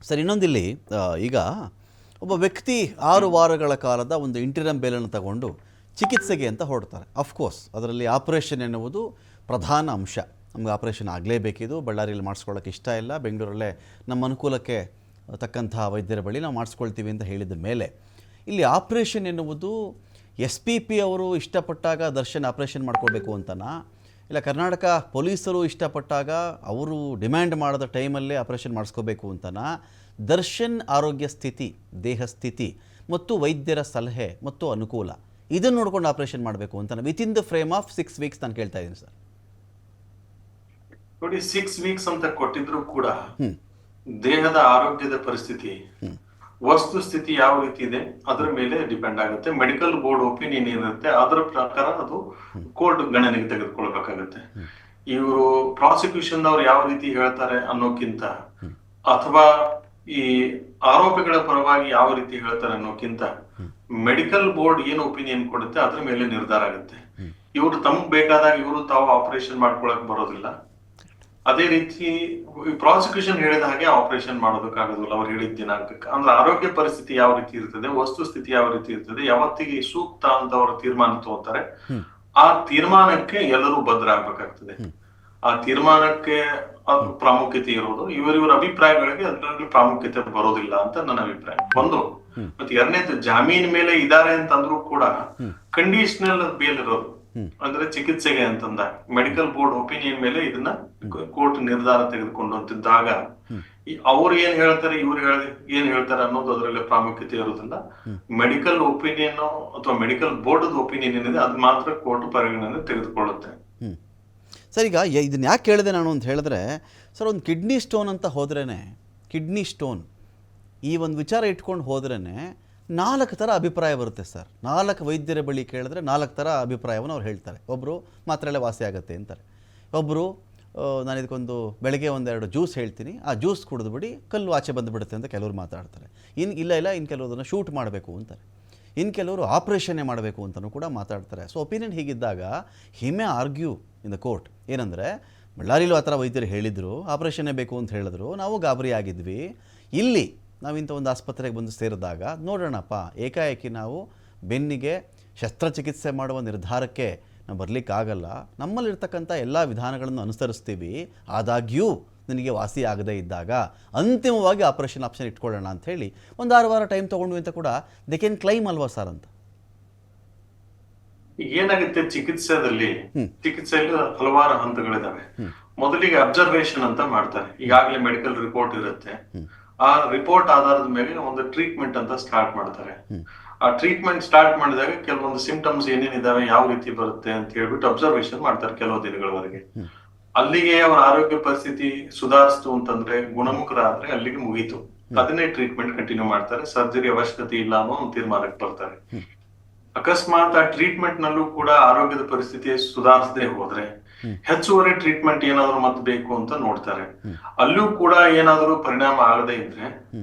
Sir ಇನ್ನೊಂದಿಲ್ಲಿ ಈಗ ಒಬ್ಬ ವ್ಯಕ್ತಿ 6 ವಾರಗಳ ಕಾಲದ ಒಂದು ಇಂಟಿರಮ್ ಬೇಲನ್ನು ತಗೊಂಡು ಚಿಕಿತ್ಸೆಗೆ ಅಂತ ಹೊರಡ್ತಾರೆ. ಅಫ್ಕೋರ್ಸ್ ಅದರಲ್ಲಿ ಆಪರೇಷನ್ ಎನ್ನುವುದು ಪ್ರಧಾನ ಅಂಶ. ನಮ್ಗೆ ಆಪರೇಷನ್ ಆಗಲೇಬೇಕಿದು. ಬಳ್ಳಾರಿಯಲ್ಲಿ ಮಾಡಿಸ್ಕೊಳ್ಳೋಕೆ ಇಷ್ಟ ಇಲ್ಲ, ಬೆಂಗಳೂರಲ್ಲೇ ನಮ್ಮ ಅನುಕೂಲಕ್ಕೆ ತಕ್ಕಂತಹ ವೈದ್ಯರ ಬಳಿ ನಾವು ಮಾಡಿಸ್ಕೊಳ್ತೀವಿ ಅಂತ ಹೇಳಿದ ಮೇಲೆ ಇಲ್ಲಿ ಆಪರೇಷನ್ ಎನ್ನುವುದು SP ಅವರು ಇಷ್ಟಪಟ್ಟಾಗ ದರ್ಶನ್ ಆಪರೇಷನ್ ಮಾಡ್ಕೋಬೇಕು ಅಂತನಾ, ಇಲ್ಲ ಕರ್ನಾಟಕ ಪೊಲೀಸರು ಇಷ್ಟಪಟ್ಟಾಗ ಅವರು ಡಿಮ್ಯಾಂಡ್ ಮಾಡಿದ ಟೈಮಲ್ಲೇ ಆಪರೇಷನ್ ಮಾಡಿಸ್ಕೋಬೇಕು ಅಂತನಾ, ದರ್ಶನ್ ಆರೋಗ್ಯ ಸ್ಥಿತಿ, ದೇಹ ಸ್ಥಿತಿ ಮತ್ತು ವೈದ್ಯರ ಸಲಹೆ ಮತ್ತು ಅನುಕೂಲ ಇದನ್ನು ನೋಡ್ಕೊಂಡು ಆಪರೇಷನ್ ಮಾಡಬೇಕು ಅಂತ within the frame of 6 weeks ನಾನು ಕೇಳ್ತಾ ಇದ್ದೀನಿ ಸರ್. ನೋಡಿ 6 ವೀಕ್ಸ್ ಅಂತ ಕೊಟ್ಟಿದ್ರು ಕೂಡ ದೇಹದ ಆರೋಗ್ಯದ ಪರಿಸ್ಥಿತಿ, ವಸ್ತು ಸ್ಥಿತಿ ಯಾವ ರೀತಿ ಇದೆ ಅದರ ಮೇಲೆ ಡಿಪೆಂಡ್ ಆಗುತ್ತೆ. ಮೆಡಿಕಲ್ ಬೋರ್ಡ್ ಒಪಿನಿಯನ್ ಏನಿರುತ್ತೆ ಅದರ ಪ್ರಕಾರ ಅದು ಕೋರ್ಟ್ ಗಣನೆಗೆ ತೆಗೆದುಕೊಳ್ಬೇಕಾಗತ್ತೆ. ಇವರು ಪ್ರಾಸಿಕ್ಯೂಷನ್ ಅವ್ರು ಯಾವ ರೀತಿ ಹೇಳ್ತಾರೆ ಅನ್ನೋಕ್ಕಿಂತ ಅಥವಾ ಈ ಆರೋಪಿಗಳ ಪರವಾಗಿ ಯಾವ ರೀತಿ ಹೇಳ್ತಾರೆ ಅನ್ನೋಕ್ಕಿಂತ ಮೆಡಿಕಲ್ ಬೋರ್ಡ್ ಏನು ಒಪಿನಿಯನ್ ಕೊಡುತ್ತೆ ಅದ್ರ ಮೇಲೆ ನಿರ್ಧಾರ ಆಗುತ್ತೆ. ಇವರು ತಮ್ಗ್ ಬೇಕಾದಾಗ ಇವರು ತಾವು ಆಪರೇಷನ್ ಮಾಡ್ಕೊಳಕ್ ಬರೋದಿಲ್ಲ. ಅದೇ ರೀತಿ ಪ್ರಾಸಿಕ್ಯೂಷನ್ ಹೇಳಿದ ಹಾಗೆ ಆಪರೇಷನ್ ಮಾಡೋದಕ್ಕಾಗೋದಿಲ್ಲ ಅವ್ರು ಹೇಳಿದ ದಿನಾಂಕಕ್ಕೆ. ಅಂದ್ರೆ ಆರೋಗ್ಯ ಪರಿಸ್ಥಿತಿ ಯಾವ ರೀತಿ ಇರ್ತದೆ, ವಸ್ತು ಸ್ಥಿತಿ ಯಾವ ರೀತಿ ಇರ್ತದೆ, ಯಾವತ್ತಿಗೆ ಸೂಕ್ತ ಅಂತ ಅವರು ತೀರ್ಮಾನ ತಗೋತಾರೆ. ಆ ತೀರ್ಮಾನಕ್ಕೆ ಎಲ್ಲರೂ ಬದ್ಧ ಆಗ್ಬೇಕಾಗ್ತದೆ. ಆ ತೀರ್ಮಾನಕ್ಕೆ ಅದು ಪ್ರಾಮುಖ್ಯತೆ ಇರೋದು. ಇವರ ಅಭಿಪ್ರಾಯಗಳಿಗೆ ಅದರಲ್ಲಿ ಪ್ರಾಮುಖ್ಯತೆ ಬರೋದಿಲ್ಲ ಅಂತ ನನ್ನ ಅಭಿಪ್ರಾಯ. ಒಂದು ಮತ್ತೆ ಎರಡನೇದು, ಜಾಮೀನ್ ಮೇಲೆ ಇದಾರೆ ಅಂತಂದ್ರೂ ಕೂಡ ಕಂಡೀಷನಲ್ ಬೇಲ್ ಇರೋದು, ಅಂದ್ರೆ ಚಿಕಿತ್ಸೆಗೆ ಅಂತಂದಾಗ ಮೆಡಿಕಲ್ ಬೋರ್ಡ್ ಒಪಿನಿಯನ್ ಮೇಲೆ ಇದನ್ನ ಕೋರ್ಟ್ ನಿರ್ಧಾರ ತೆಗೆದುಕೊಂಡು ಅಂತಿದ್ದಾಗ ಅವ್ರು ಏನ್ ಹೇಳ್ತಾರೆ ಇವ್ರು ಏನ್ ಹೇಳ್ತಾರೆ ಅನ್ನೋದು ಅದರಲ್ಲಿ ಪ್ರಾಮುಖ್ಯತೆ ಇರೋದಿಲ್ಲ. ಮೆಡಿಕಲ್ ಒಪಿನಿಯನ್ ಅಥವಾ ಮೆಡಿಕಲ್ ಬೋರ್ಡ್ ಒಪಿನಿಯನ್ ಏನಿದೆ ಅದು ಮಾತ್ರ ಕೋರ್ಟ್ ಪರಿಗಣನೆ ತೆಗೆದುಕೊಳ್ಳುತ್ತೆ. ಸರ್ ಈಗ ಇದನ್ನ ಯಾಕೆ ಕೇಳಿದೆ ನಾನು ಅಂತ ಹೇಳಿದ್ರೆ, ಸರ್ ಒಂದು ಕಿಡ್ನಿ ಸ್ಟೋನ್ ಅಂತ ಹೋದ್ರೇ, ಕಿಡ್ನಿ ಸ್ಟೋನ್ ಈ ಒಂದು ವಿಚಾರ ಇಟ್ಕೊಂಡು ಹೋದ್ರೇ 4 ಥರ ಅಭಿಪ್ರಾಯ ಬರುತ್ತೆ ಸರ್. 4 ವೈದ್ಯರ ಬಳಿ ಕೇಳಿದ್ರೆ 4 ಥರ ಅಭಿಪ್ರಾಯವನ್ನು ಅವ್ರು ಹೇಳ್ತಾರೆ. ಒಬ್ಬರು ಮಾತ್ರೆಯಲ್ಲೇ ವಾಸಿ ಆಗುತ್ತೆ ಅಂತಾರೆ, ಒಬ್ಬರು ನಾನು ಇದಕ್ಕೊಂದು ಬೆಳಗ್ಗೆ 1-2 ಜ್ಯೂಸ್ ಹೇಳ್ತೀನಿ, ಆ ಜ್ಯೂಸ್ ಕುಡಿದ್ಬಿಡಿ ಕಲ್ಲು ಆಚೆ ಬಂದುಬಿಡುತ್ತೆ ಅಂತ ಕೆಲವರು ಮಾತಾಡ್ತಾರೆ. ಇನ್ನು ಕೆಲವರು ಅದನ್ನು ಶೂಟ್ ಮಾಡಬೇಕು ಅಂತಾರೆ, ಇನ್ನು ಕೆಲವರು ಆಪ್ರೇಷನ್ನೇ ಮಾಡಬೇಕು ಅಂತಲೂ ಕೂಡ ಮಾತಾಡ್ತಾರೆ. ಸೊ ಒಪಿನಿಯನ್ ಹೀಗಿದ್ದಾಗ he may argue in the court ಏನಂದರೆ, ಬಳ್ಳಾರಿಲೂ ಆ ಥರ ವೈದ್ಯರು ಹೇಳಿದರು, ಆಪ್ರೇಷನ್ನೇ ಬೇಕು ಅಂತ ಹೇಳಿದ್ರು, ನಾವು ಗಾಬರಿ ಆಗಿದ್ವಿ, ಇಲ್ಲಿ ನಾವು ಇಂಥ ಒಂದು ಆಸ್ಪತ್ರೆಗೆ ಬಂದು ಸೇರಿದಾಗ ನೋಡೋಣಪ್ಪ ಏಕಾಏಕಿ ನಾವು ಬೆನ್ನಿಗೆ ಶಸ್ತ್ರಚಿಕಿತ್ಸೆ ಮಾಡುವ ನಿರ್ಧಾರಕ್ಕೆ ನಾವು ಬರಲಿಕ್ಕಾಗಲ್ಲ, ನಮ್ಮಲ್ಲಿರ್ತಕ್ಕಂಥ ಎಲ್ಲ ವಿಧಾನಗಳನ್ನು ಅನುಸರಿಸ್ತೀವಿ, ಆದಾಗ್ಯೂ ನಿನಗೆ ವಾಸಿ ಆಗದೇ ಇದ್ದಾಗ ಅಂತಿಮವಾಗಿ ಆಪರೇಷನ್ ಆಪ್ಷನ್ ಇಟ್ಕೊಳ್ಳೋಣ ಅಂತ ಹೇಳಿ ಒಂದು 6 ವಾರ ಟೈಮ್ ತೊಗೊಂಡು ಅಂತ ಕೂಡ ದೇ ಕ್ಯಾನ್ ಕ್ಲೈಮ್ ಅಲ್ವಾ ಸರ್ ಅಂತ. ಏನಾಗುತ್ತೆ ಚಿಕಿತ್ಸೆಯಲ್ಲಿ ಹಲವಾರು ಹಂತಗಳಿದಾವೆ. ಮೊದಲಿಗೆ ಅಬ್ಸರ್ವೇಷನ್ ಅಂತ ಮಾಡ್ತಾರೆ. ಈಗಾಗಲೇ ಮೆಡಿಕಲ್ ರಿಪೋರ್ಟ್ ಇರುತ್ತೆ, ಆ ರಿಪೋರ್ಟ್ ಆಧಾರದ ಮೇಲೆ ಒಂದು ಟ್ರೀಟ್ಮೆಂಟ್ ಅಂತ ಸ್ಟಾರ್ಟ್ ಮಾಡ್ತಾರೆ. ಆ ಟ್ರೀಟ್ಮೆಂಟ್ ಸ್ಟಾರ್ಟ್ ಮಾಡಿದಾಗ ಕೆಲವೊಂದು ಸಿಂಪ್ಟಮ್ಸ್ ಏನೇನಿದಾವೆ, ಯಾವ ರೀತಿ ಬರುತ್ತೆ ಅಂತ ಹೇಳ್ಬಿಟ್ಟು ಅಬ್ಸರ್ವೇಷನ್ ಮಾಡ್ತಾರೆ ಕೆಲವು ದಿನಗಳವರೆಗೆ. ಅಲ್ಲಿಗೆ ಅವರ ಆರೋಗ್ಯ ಪರಿಸ್ಥಿತಿ ಸುಧಾರಿಸ್ತು ಅಂತಂದ್ರೆ, ಗುಣಮುಖರಾದ್ರೆ ಅಲ್ಲಿಗೆ ಮುಗೀತು, ಅದನ್ನೇ ಟ್ರೀಟ್ಮೆಂಟ್ ಕಂಟಿನ್ಯೂ ಮಾಡ್ತಾರೆ. ಸರ್ಜರಿ ಅವಶ್ಯಕತೆ ಇಲ್ಲ ಅನ್ನೋ ಒಂದು ತೀರ್ಮಾನಕ್ಕೆ ಬರ್ತಾರೆ. ಅಕಸ್ಮಾತ್ ಆ ಟ್ರೀಟ್ಮೆಂಟ್ ನಲ್ಲೂ ಕೂಡ ಆರೋಗ್ಯದ ಪರಿಸ್ಥಿತಿ ಸುಧಾರಿಸದೆ ಹೋದ್ರೆ ಹೆಚ್ಚುವರಿ ಟ್ರೀಟ್ಮೆಂಟ್ ಏನಾದ್ರು ಮತ್ತೆ ಬೇಕು ಅಂತ ನೋಡ್ತಾರೆ. ಅಲ್ಲೂ ಕೂಡ ಏನಾದ್ರು ಪರಿಣಾಮ ಆಗದೆ ಇದ್ರೆ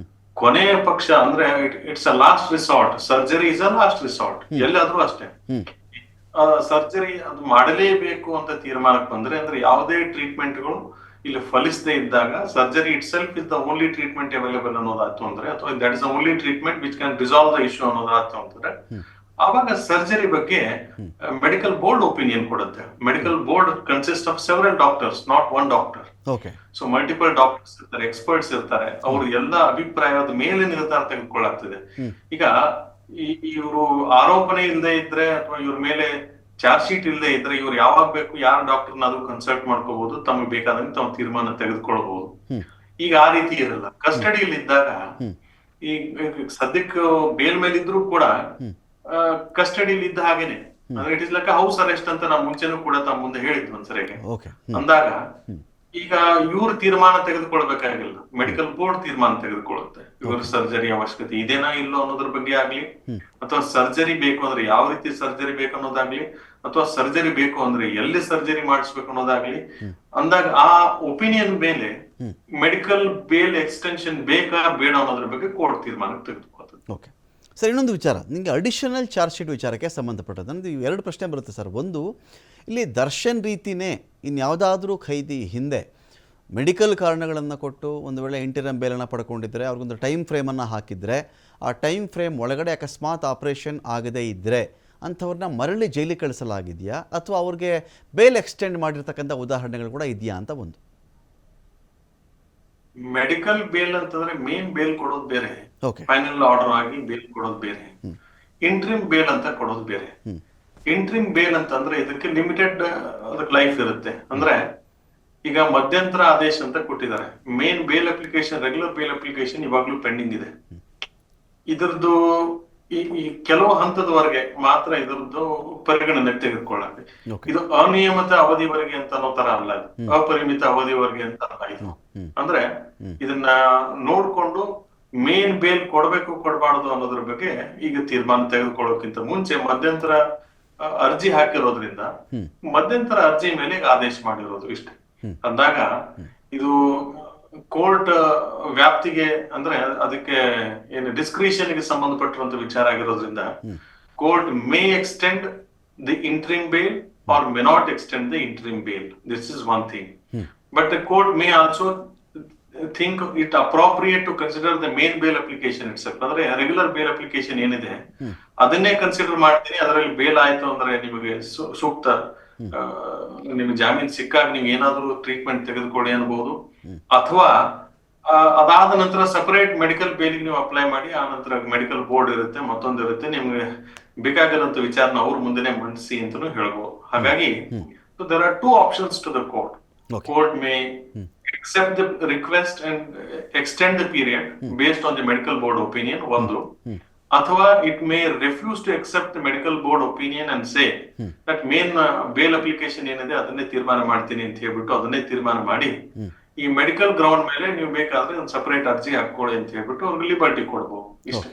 ಕೊನೆಯ ಪಕ್ಷ ಅಂದ್ರೆ it's a last resort, surgery is a last resort. ಎಲ್ಲಾದ್ರೂ ಅಷ್ಟೇ ಸರ್ಜರಿ ಅದು ಮಾಡಲೇಬೇಕು ಅಂತ ತೀರ್ಮಾನಕ್ಕೆ ಬಂದ್ರೆ, ಅಂದ್ರೆ ಯಾವುದೇ ಟ್ರೀಟ್ಮೆಂಟ್ಗಳು ಇಲ್ಲಿ ಫಲಿಸದೆ ಇದ್ದಾಗ surgery itself is the only treatment available ಅನ್ನೋದಾಯ್ತು ಅಂದ್ರೆ, ಅಥವಾ that is the only treatment which can resolve the issue ಅನ್ನೋದಾಯ್ತು ಅಂತಂದ್ರೆ, ಆವಾಗ ಸರ್ಜರಿ ಬಗ್ಗೆ ಮೆಡಿಕಲ್ ಬೋರ್ಡ್ ಒಪಿನಿಯನ್ ಕೊಡುತ್ತೆ. Medical board consist of several doctors, not one doctor. So multiple doctors ಇರ್ತಾರೆ, experts ಇರ್ತಾರೆ, ಅವರು ಎಲ್ಲ ಅಭಿಪ್ರಾಯದ ಮೇಲೆ ನಿರ್ಧಾರ ತೆಗೆದುಕೊಳ್ಳಾಗ್ತದೆ. ಈಗ ಇವರು ಆರೋಪಣೆ ಇಲ್ಲದೆ ಇದ್ರೆ ಅಥವಾ ಇವ್ರ ಮೇಲೆ ಚಾರ್ಜ್ ಶೀಟ್ ಇಲ್ಲದೆ ಇದ್ರೆ ಇವ್ರು ಯಾವಾಗ ಬೇಕು ಯಾರ ಡಾಕ್ಟರ್ನ ಅದು ಕನ್ಸಲ್ಟ್ ಮಾಡ್ಕೋಬಹುದು, ತಮಗೆ ಬೇಕಾದಂಗೆ ತಾವು ತೀರ್ಮಾನ ತೆಗೆದುಕೊಳ್ಬಹುದು. ಈಗ ಆ ರೀತಿ ಇರಲ್ಲ. ಕಸ್ಟಡಿಯಲ್ಲಿ ಇದ್ದಾಗ ಈಗ ಸದ್ಯಕ್ಕೆ ಬೇಲ್ ಮೇಲೆ ಇದ್ರೂ ಕೂಡ ಕಸ್ಟಡಿಯಲ್ಲಿ ಇದ್ದ ಹಾಗೇನೆ, ಅಂದ್ರೆ it is like house arrest ಅಂತ ನಾವು ಮುಂಚೆನೂ ಕೂಡ ತಮ್ಮ ಮುಂದೆ ಹೇಳಿದ್ವಿ ಒಂದ್ಸರಿಗೆ. ಅಂದಾಗ ಈಗ ಇವ್ರ ತೀರ್ಮಾನ ತೆಗೆದುಕೊಳ್ಬೇಕಾಗಿಲ್ಲ, ಮೆಡಿಕಲ್ ಬೋರ್ಡ್ ತೀರ್ಮಾನ ತೆಗೆದುಕೊಳ್ಳುತ್ತೆ. ಇವ್ರ ಸರ್ಜರಿ ಅವಶ್ಯಕತೆ ಇದೇನಾ ಇಲ್ಲೋ ಅನ್ನೋದ್ರ ಬಗ್ಗೆ ಆಗ್ಲಿ, ಅಥವಾ ಸರ್ಜರಿ ಬೇಕು ಅಂದ್ರೆ ಯಾವ ರೀತಿ ಸರ್ಜರಿ ಬೇಕು ಅನ್ನೋದಾಗ್ಲಿ, ಅಥವಾ ಸರ್ಜರಿ ಬೇಕು ಅಂದ್ರೆ ಎಲ್ಲಿ ಸರ್ಜರಿ ಮಾಡಿಸ್ಬೇಕು ಅನ್ನೋದಾಗ್ಲಿ ಅಂದಾಗ ಆ ಒಪಿನಿಯನ್ ಮೇಲೆ ಮೆಡಿಕಲ್ ಬೇಲ್ ಎಕ್ಸ್ಟೆನ್ಷನ್ ಬೇಕಾ ಬೇಡ ಅನ್ನೋದ್ರ ಬಗ್ಗೆ ಕೋರ್ಟ್ ತೀರ್ಮಾನ ತೆಗೆದುಕೊಳ್ತದೆ. ಸರ್ ಇನ್ನೊಂದು ವಿಚಾರ, ನಿಮಗೆ ಅಡಿಷನಲ್ ಚಾರ್ಜ್ ಶೀಟ್ ವಿಚಾರಕ್ಕೆ ಸಂಬಂಧಪಟ್ಟದ್ದು ನನ್ನದು 2 ಪ್ರಶ್ನೆ ಬರುತ್ತೆ ಸರ್. ಒಂದು, ಇಲ್ಲಿ ದರ್ಶನ್ ರೀತಿಯೇ ಇನ್ಯಾವುದಾದ್ರೂ ಖೈದಿ ಹಿಂದೆ ಮೆಡಿಕಲ್ ಕಾರಣಗಳನ್ನು ಕೊಟ್ಟು ಒಂದು ವೇಳೆ ಇಂಟರಿಮ್ ಬೇಲನ್ನು ಪಡ್ಕೊಂಡಿದ್ದರೆ ಅವ್ರಿಗೊಂದು ಟೈಮ್ ಫ್ರೇಮನ್ನು ಹಾಕಿದರೆ ಆ ಟೈಮ್ ಫ್ರೇಮ್ ಒಳಗಡೆ ಅಕಸ್ಮಾತ್ ಆಪರೇಷನ್ ಆಗದೇ ಇದ್ದರೆ ಅಂಥವ್ರನ್ನ ಮರಳಿ ಜೈಲಿಗೆ ಕಳಿಸಲಾಗಿದೆಯಾ ಅಥವಾ ಅವ್ರಿಗೆ ಬೇಲ್ ಎಕ್ಸ್ಟೆಂಡ್ ಮಾಡಿರ್ತಕ್ಕಂಥ ಉದಾಹರಣೆಗಳು ಕೂಡ ಇದೆಯಾ ಅಂತ ಒಂದು. ಮೆಡಿಕಲ್ ಬೇಲ್ ಅಂತಂದ್ರೆ ಮೇನ್ ಬೇಲ್ ಕೊಡೋದು ಬೇರೆ, ಫೈನಲ್ ಆರ್ಡರ್ ಆಗಿ ಬೇಲ್ ಕೊಡೋದು ಬೇರೆ, ಇಂಟ್ರಿಮ್ ಬೇಲ್ ಅಂತ ಕೊಡೋದು ಬೇರೆ. ಇಂಟ್ರಿಮ್ ಬೇಲ್ ಅಂತಂದ್ರೆ ಇದಕ್ಕೆ ಲಿಮಿಟೆಡ್ ಅದಕ್ಕೆ ಲೈಫ್ ಇರುತ್ತೆ. ಅಂದ್ರೆ ಈಗ ಮಧ್ಯಂತರ ಆದೇಶ ಅಂತ ಕೊಟ್ಟಿದ್ದಾರೆ. Main bale application, regular bale application ಇವಾಗ್ಲೂ ಪೆಂಡಿಂಗ್ ಇದೆ. ಇದ್ರದ್ದು ಈ ಕೆಲವು ಹಂತದವರೆಗೆ ಮಾತ್ರ ಇದ್ರದ್ದು ಪರಿಗಣನೆಗೆ ತೆಗೆದುಕೊಳ್ಳಾರೆ. ಇದು ಅನಿಯಮಿತ ಅವಧಿವರೆಗೆ ಅಂತ ಅನ್ನೋ ತರ ಅಲ್ಲ, ಇದು ಅಪರಿಮಿತ ಅವಧಿವರೆಗೆ ಅಂತ ಅಲ್ಲ. ಇದು ಅಂದ್ರೆ ಇದನ್ನ ನೋಡ್ಕೊಂಡು ಮೇನ್ ಬೇಲ್ ಕೊಡ್ಬೇಕು ಕೊಡಬಾರ್ದು ಅನ್ನೋದ್ರ ಬಗ್ಗೆ ಈಗ ತೀರ್ಮಾನ ತೆಗೆದುಕೊಳ್ಳೋಕ್ಕಿಂತ ಮುಂಚೆ ಮಧ್ಯಂತರ ಅರ್ಜಿ ಹಾಕಿರೋದ್ರಿಂದ ಮಧ್ಯಂತರ ಅರ್ಜಿ ಮೇಲೆ ಆದೇಶ ಮಾಡಿರೋದು ಇಷ್ಟೇ. ಅಂದಾಗ ಇದು ಕೋರ್ಟ್ ವ್ಯಾಪ್ತಿಗೆ ಅಂದ್ರೆ ಅದಕ್ಕೆ ಏನು ಡಿಸ್ಕ್ರಿಷನ್ ಗೆ ಸಂಬಂಧಪಟ್ಟಿರುವಂತ ವಿಚಾರ ಆಗಿರೋದ್ರಿಂದ court may extend the interim bail or may not extend the interim bail. This is one thing. But the court may also think it appropriate to consider the main bail application itself. ಅಂದ್ರೆ regular bale application ಏನಿದೆ ಅದನ್ನೇ consider ಮಾಡ್ತೀನಿ, ಅದರಲ್ಲಿ bale ಆಯ್ತು ಅಂದ್ರೆ ನಿಮಗೆ ಸೂಕ್ತ ನಿಮ್ಗೆ ಜಾಮೀನ್ ಸಿಕ್ಕಾಗ ನೀವು ಏನಾದ್ರೂ ಟ್ರೀಟ್ಮೆಂಟ್ ತೆಗೆದುಕೊಳ್ಳಿ ಅನ್ಬಹುದು. ಅಥವಾ ಅದಾದ ನಂತರ ಸಪರೇಟ್ ಮೆಡಿಕಲ್ ಬೇಲಿಗೆ ನೀವು ಅಪ್ಲೈ ಮಾಡಿ, ಆ ನಂತರ ಮೆಡಿಕಲ್ ಬೋರ್ಡ್ ಇರುತ್ತೆ, ಮತ್ತೊಂದು ಇರುತ್ತೆ, ನಿಮ್ಗೆ ಬೇಕಾಗಿರೋಂಥ ವಿಚಾರನ ಅವ್ರ ಮುಂದೆನೆ ಮಂಡಿಸಿ ಅಂತಾನು ಹೇಳ್ಬೋದು. ಹಾಗಾಗಿ there are two options to the court. Court may accept the request and extend the period based on the medical board opinion, ಒಂದು. ಅಥವಾ it may refuse to accept the medical board opinion and say that main bail application ಏನಿದೆ ಅದನ್ನೇ ತೀರ್ಮಾನ ಮಾಡ್ತೀನಿ ಅಂತ ಹೇಳ್ಬಿಟ್ಟು ಅದನ್ನೇ ತೀರ್ಮಾನ ಮಾಡಿ ಈ ಮೆಡಿಕಲ್ ಗ್ರೌಂಡ್ ಮೇಲೆ ನೀವು ಬೇಕಾದ್ರೆ ಒಂದು ಸಪರೇಟ್ ಅರ್ಜಿ ಹಾಕೊಳ್ಳಿ ಅಂತ ಹೇಳ್ಬಿಟ್ಟು ಅವ್ರಿಗೆ ಲಿಬರ್ಟಿ ಕೊಡ್ಬೋದು ಇಷ್ಟೇ.